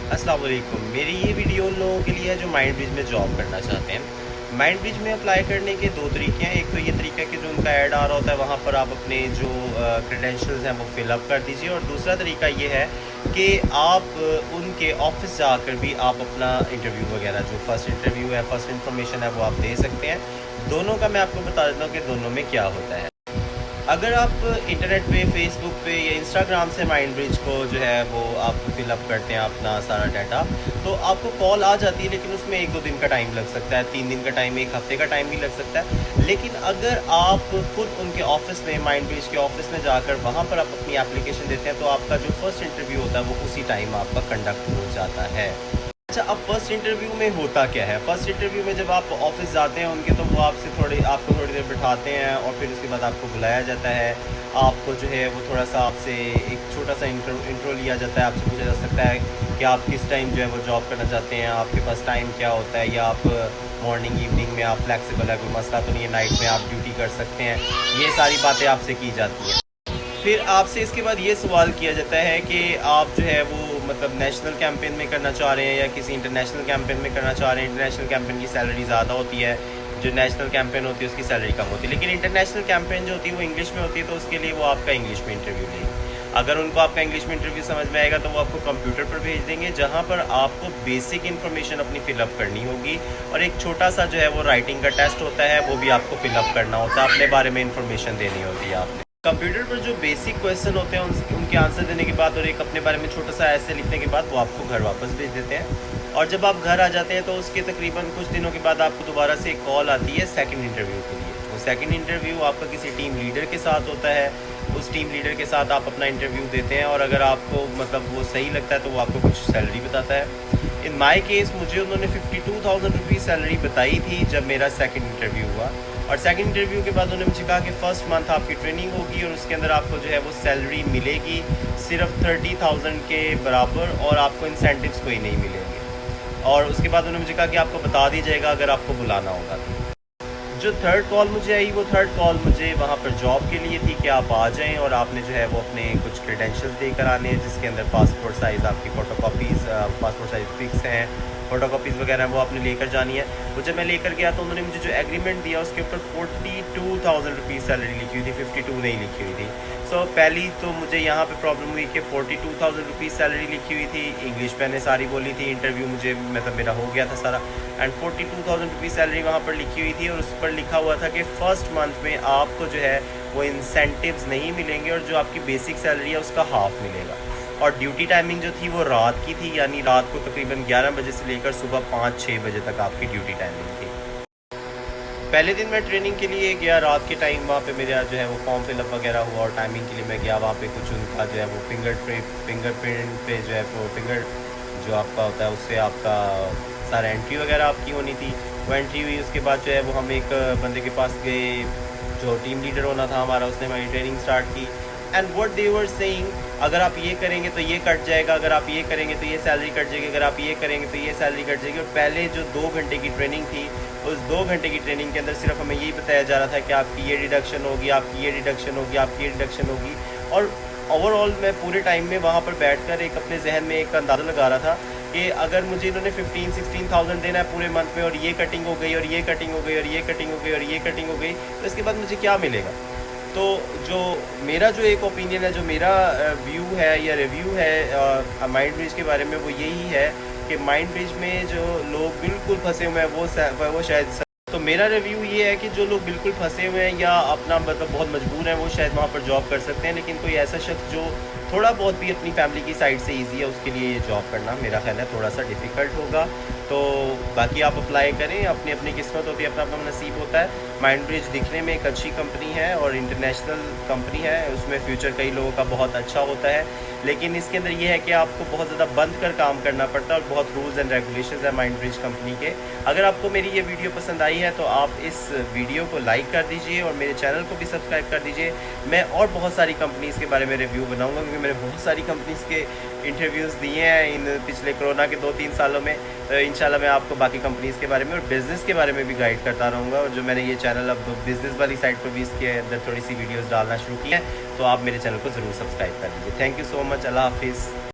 अस्सलाम वालेकुम। मेरी ये वीडियो उन लोगों के लिए है जो माइंड ब्रिज में जॉब करना चाहते हैं। माइंड ब्रिज में अप्लाई करने के दो तरीके हैं। एक तो ये तरीका है कि जो उनका ऐड आ रहा होता है वहाँ पर आप अपने जो क्रेडेंशियल्स हैं वो फिलअप कर दीजिए, और दूसरा तरीका ये है कि आप उनके ऑफिस जाकर भी आप अपना इंटरव्यू वगैरह, जो फर्स्ट इंटरव्यू है, फर्स्ट इन्फॉर्मेशन है, वो आप दे सकते हैं। दोनों का मैं आपको बता देता हूँ कि दोनों में क्या होता है। अगर आप इंटरनेट पे, फेसबुक पे या इंस्टाग्राम से माइंड ब्रिज को जो है वो आप फिलअप करते हैं अपना सारा डाटा, तो आपको कॉल आ जाती है, लेकिन उसमें 1-2 दिन का टाइम लग सकता है, 3 दिन का टाइम, 1 हफ्ते का टाइम भी लग सकता है। लेकिन अगर आप खुद उनके ऑफिस में, माइंड ब्रिज के ऑफिस में जाकर वहाँ पर आप अपनी एप्लीकेशन देते हैं, तो आपका जो फर्स्ट इंटरव्यू होता है वो उसी टाइम आपका कंडक्ट हो जाता है। अच्छा, अब फर्स्ट इंटरव्यू में होता क्या है? फर्स्ट इंटरव्यू में जब आप ऑफिस जाते हैं उनके, तो वो आपको थोड़ी देर बिठाते हैं और फिर उसके बाद आपको बुलाया जाता है। आपको जो है वो थोड़ा सा आपसे एक छोटा सा इंट्रो लिया जाता है। आपसे पूछा जा सकता है कि आप किस टाइम जो है वो जॉब करना चाहते हैं, आपके पास टाइम क्या होता है, या आप मॉर्निंग इवनिंग में आप फ्लेक्सिबल है, कोई मसला तो नहीं है, नाइट में आप ड्यूटी कर सकते हैं। ये सारी बातें आपसे की जाती हैं। फिर आपसे इसके बाद ये सवाल किया जाता है कि आप जो है वो मतलब नेशनल कैंपेन में करना चाह रहे हैं या किसी इंटरनेशनल कैंपेन में करना चाह रहे हैं। इंटरनेशनल कैंपेन की सैलरी ज़्यादा होती है, जो नेशनल कैंपेन होती है उसकी सैलरी कम होती है। लेकिन इंटरनेशनल कैंपेन जो होती है वो इंग्लिश में होती है, तो उसके लिए वो आपका इंग्लिश में इंटरव्यू लेंगे। अगर उनको आपका इंग्लिश में इंटरव्यू समझ में आएगा तो वो आपको कंप्यूटर पर भेज देंगे, जहाँ पर आपको बेसिक इन्फॉर्मेशन अपनी फिलअप करनी होगी, और एक छोटा सा जो है वो राइटिंग का टेस्ट होता है, वो भी आपको फिलअप करना होता है, अपने बारे में इन्फॉर्मेशन देनी होती है आपने। कंप्यूटर पर जो बेसिक क्वेश्चन होते हैं उनके आंसर देने के बाद और एक अपने बारे में छोटा सा ऐसे लिखने के बाद वो आपको घर वापस भेज देते हैं। और जब आप घर आ जाते हैं तो उसके तकरीबन कुछ दिनों के बाद आपको दोबारा से एक कॉल आती है सेकंड इंटरव्यू के लिए। वो सेकंड इंटरव्यू आपका किसी टीम लीडर के साथ होता है। उस टीम लीडर के साथ आप अपना इंटरव्यू देते हैं, और अगर आपको मतलब वो सही लगता है तो वो आपको कुछ सैलरी बताता है। इन माई केस मुझे उन्होंने 52,000 रुपीज़ सैलरी बताई थी जब मेरा सेकंड इंटरव्यू हुआ। और सेकंड इंटरव्यू के बाद उन्होंने मुझे कहा कि फ़र्स्ट मंथ आपकी ट्रेनिंग होगी और उसके अंदर आपको जो है वो सैलरी मिलेगी सिर्फ 30,000 के बराबर, और आपको इंसेंटिव्स कोई नहीं मिलेंगे। और उसके बाद उन्होंने मुझे कहा कि आपको बता दी जाएगा अगर आपको बुलाना होगा तो। जो थर्ड कॉल मुझे आई, वो थर्ड कॉल मुझे वहाँ पर जॉब के लिए थी कि आप आ जाएं और आपने जो है वो अपने कुछ क्रेडेंशियल्स देकर आने हैं, जिसके अंदर पासपोर्ट साइज़ आपकी photo copies, passport size pics हैं, फ़ोटो कापीज़ वगैरह वो आपने लेकर जानी है। वो जब मैं लेकर गया तो उन्होंने मुझे जो एग्रीमेंट दिया उसके ऊपर 42,000 रुपीज़ सैलरी लिखी हुई थी, 52 नहीं लिखी हुई थी। सो पहली तो मुझे यहाँ पे प्रॉब्लम हुई कि 42,000 रुपीज़ सैलरी लिखी हुई थी, इंग्लिश मैंने सारी बोली थी, इंटरव्यू मुझे मतलब मेरा हो गया था सारा, एंड 42,000 रुपीज़ सैलरी वहाँ पर लिखी हुई थी, और उस पर लिखा हुआ था कि फ़र्स्ट मंथ में आपको जो है वो इंसेंटिव्स नहीं मिलेंगे, और जो आपकी बेसिक सैलरी है उसका हाफ मिलेगा। और ड्यूटी टाइमिंग जो थी वो रात की थी, यानी रात को तकरीबन 11 बजे से लेकर सुबह 5-6 बजे तक आपकी ड्यूटी टाइमिंग थी। पहले दिन मैं ट्रेनिंग के लिए गया रात के टाइम, वहाँ पे मेरा जो है वो फॉर्म फिलअप वगैरह हुआ, और टाइमिंग के लिए मैं गया वहाँ पे। कुछ उनका जो है वो फिंगरप्रिंट पे जो है वो फिंगर जो आपका होता है उससे आपका सारा एंट्री वगैरह आपकी होनी थी। वो एंट्री हुई, उसके बाद जो है वो हम एक बंदे के पास गए जो टीम लीडर होना था हमारा, उसने हमारी ट्रेनिंग स्टार्ट की। And what they were saying, अगर आप ये करेंगे तो ये कट जाएगा, अगर आप ये करेंगे तो ये सैलरी कट जाएगी, अगर आप ये करेंगे तो ये सैलरी कट जाएगी। और पहले जो 2 घंटे की ट्रेनिंग थी, उस 2 घंटे की ट्रेनिंग के अंदर सिर्फ हमें यही बताया जा रहा था कि आपकी ये डिडक्शन होगी, आपकी ये डिडक्शन होगी, आपकी ये डिडक्शन होगी। और ओवरऑल मैं पूरे टाइम में वहाँ पर बैठकर एक अपने जहन में एक अंदाज़ा लगा रहा था कि अगर मुझे इन्होंने 15-16,000 देना है पूरे मंथ में, और ये कटिंग हो गई, और ये कटिंग हो गई, और ये कटिंग हो गई, और ये कटिंग हो गई, तो इसके बाद मुझे क्या मिलेगा? तो जो मेरा जो एक ओपिनियन है, जो मेरा व्यू है या रिव्यू है माइंड ब्रिज के बारे में, वो यही है कि माइंड ब्रिज में जो लोग बिल्कुल फंसे हुए हैं वो शायद, तो मेरा रिव्यू ये है कि जो लोग बिल्कुल फंसे हुए हैं या अपना मतलब बहुत मजबूर हैं, वो शायद वहाँ पर जॉब कर सकते हैं। लेकिन कोई ऐसा शख्स जो थोड़ा बहुत भी अपनी फैमिली की साइड से इजी है, उसके लिए ये जॉब करना मेरा ख्याल है थोड़ा सा डिफ़िकल्ट होगा। तो बाकी आप अप्लाई करें, अपनी अपनी किस्मत होती है, अपना अपना नसीब होता है। माइंड ब्रिज दिखने में एक अच्छी कंपनी है और इंटरनेशनल कंपनी है, उसमें फ्यूचर कई लोगों का बहुत अच्छा होता है। लेकिन इसके अंदर ये है कि आपको बहुत ज़्यादा बंद कर काम करना पड़ता है, और बहुत रूल्स एंड रेगुलेशंस है माइंड ब्रिज कंपनी के। अगर आपको मेरी ये वीडियो पसंद आई है तो आप इस वीडियो को लाइक कर दीजिए और मेरे चैनल को भी सब्सक्राइब कर दीजिए। मैं और बहुत सारी कंपनीज़ के बारे में रिव्यू बनाऊंगा, क्योंकि मैंने बहुत सारी कंपनीज़ के इंटरव्यूज़ दिए हैं इन पिछले कोरोना के 2-3 सालों में। तो इंशाल्लाह मैं आपको बाकी कंपनीज़ के बारे में और बिज़नेस के बारे में भी गाइड करता रहूँगा। और जो मैंने ये चैनल अब बिज़नेस वाली साइड पर भी इसके अंदर थोड़ी सी वीडियोज़ डालना शुरू की है, तो आप मेरे चैनल को ज़रूर सब्सक्राइब कर दीजिए। Thank you so much. अल्लाह हाफिज़।